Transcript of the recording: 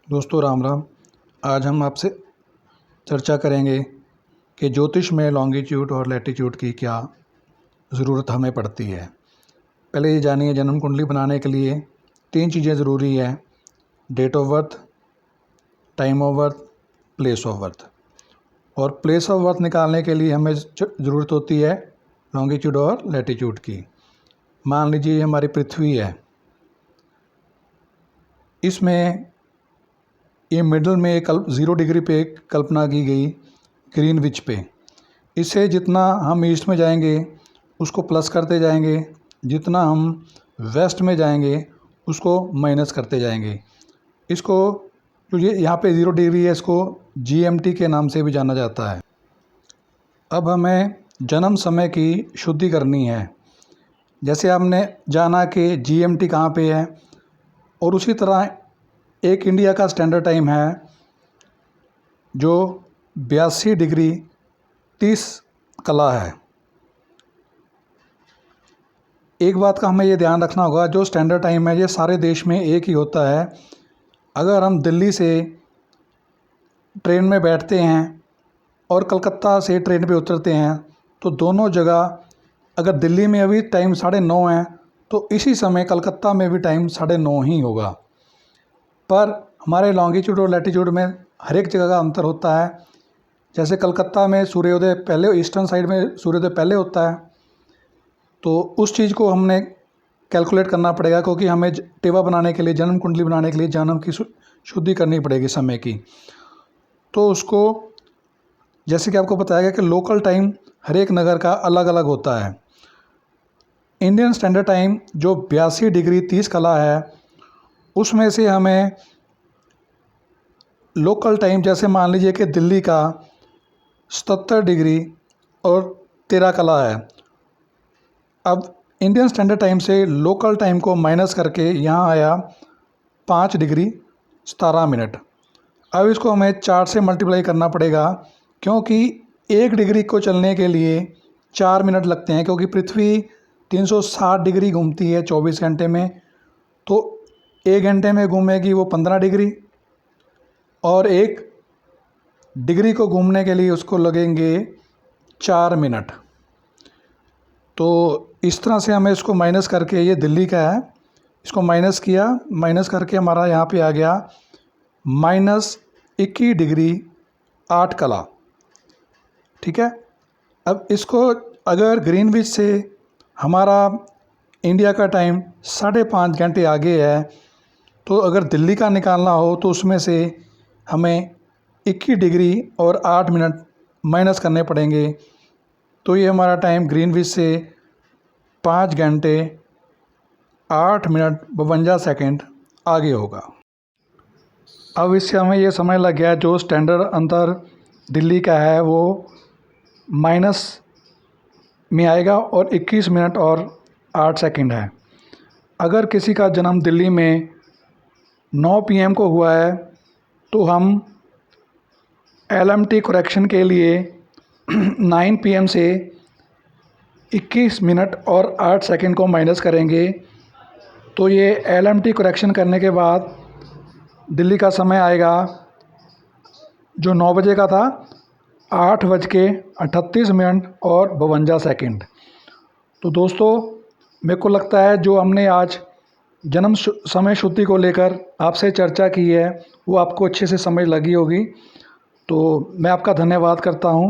दोस्तों राम राम। आज हम आपसे चर्चा करेंगे कि ज्योतिष में लॉन्गिट्यूड और लैटिट्यूड की क्या ज़रूरत हमें पड़ती है। पहले ये जानिए, जन्म कुंडली बनाने के लिए 3 चीज़ें ज़रूरी है: date of birth, time of birth, place of birth. और प्लेस ऑफ बर्थ निकालने के लिए हमें ज़रूरत होती है लॉन्गिट्यूड और लैटिट्यूड की। मान लीजिए हमारी पृथ्वी है, इसमें ये मिडल में एक 0 डिग्री पे कल्पना की गई ग्रीनविच पे। इससे जितना हम ईस्ट में जाएंगे उसको प्लस करते जाएंगे, जितना हम वेस्ट में जाएंगे उसको माइनस करते जाएंगे। इसको जो ये यहाँ पे 0 डिग्री है, इसको GMT के नाम से भी जाना जाता है। अब हमें जन्म समय की शुद्धि करनी है। जैसे आपने जाना कि GMT कहाँ पे है, और उसी तरह एक इंडिया का स्टैंडर्ड टाइम है जो 82 डिग्री 30 कला है। एक बात का हमें ये ध्यान रखना होगा, जो स्टैंडर्ड टाइम है ये सारे देश में एक ही होता है। अगर हम दिल्ली से ट्रेन में बैठते हैं और कलकत्ता से ट्रेन पे उतरते हैं तो दोनों जगह, अगर दिल्ली में अभी टाइम 9:30 है तो इसी समय कलकत्ता में भी टाइम 9:30 ही होगा। पर हमारे लॉन्गिट्यूड और लैटिट्यूड में हर एक जगह का अंतर होता है। जैसे कलकत्ता में सूर्योदय पहले, ईस्टर्न साइड में सूर्योदय पहले होता है, तो उस चीज़ को हमने कैलकुलेट करना पड़ेगा, क्योंकि हमें टेवा बनाने के लिए, जन्म कुंडली बनाने के लिए जन्म की शुद्धि करनी पड़ेगी समय की। तो उसको, जैसे कि आपको बताया गया कि लोकल टाइम हर एक नगर का अलग अलग होता है। इंडियन स्टैंडर्ड टाइम जो 82 डिग्री 30 कला है, उसमें से हमें लोकल टाइम, जैसे मान लीजिए कि दिल्ली का 77 डिग्री और 13 कला है। अब इंडियन स्टैंडर्ड टाइम से लोकल टाइम को माइनस करके यहाँ आया 5 डिग्री 17 मिनट। अब इसको हमें 4 से मल्टीप्लाई करना पड़ेगा, क्योंकि 1 डिग्री को चलने के लिए 4 मिनट लगते हैं, क्योंकि पृथ्वी 360 डिग्री घूमती है 24 घंटे में। तो 1 घंटे में घूमेगी वो 15 डिग्री, और 1 डिग्री को घूमने के लिए उसको लगेंगे 4 मिनट। तो इस तरह से हमें इसको माइनस करके, ये दिल्ली का है, इसको माइनस किया, माइनस करके हमारा यहाँ पे आ गया -21 डिग्री 8 कला। ठीक है। अब इसको अगर ग्रीनविच से हमारा इंडिया का टाइम 5.5 घंटे आगे है, तो अगर दिल्ली का निकालना हो तो उसमें से हमें 21 डिग्री और 8 मिनट माइनस करने पड़ेंगे। तो ये हमारा टाइम ग्रीनविच से 5 घंटे 8 मिनट 52 सेकेंड आगे होगा। अब इससे हमें ये समझ लग गया, जो स्टैंडर्ड अंतर दिल्ली का है वो माइनस में आएगा और 21 मिनट और 8 सेकेंड है। अगर किसी का जन्म दिल्ली में 9 PM को हुआ है तो हम LMT करेक्शन के लिए 9 PM से 21 मिनट और 8 सेकेंड को माइनस करेंगे। तो ये LMT करेक्शन करने के बाद दिल्ली का समय आएगा, जो 9 बजे का था, 8:38 और 52 सेकेंड। तो दोस्तों, मेरे को लगता है जो हमने आज जन्म समय शुद्धि को लेकर आपसे चर्चा की है वो आपको अच्छे से समझ लगी होगी। तो मैं आपका धन्यवाद करता हूँ।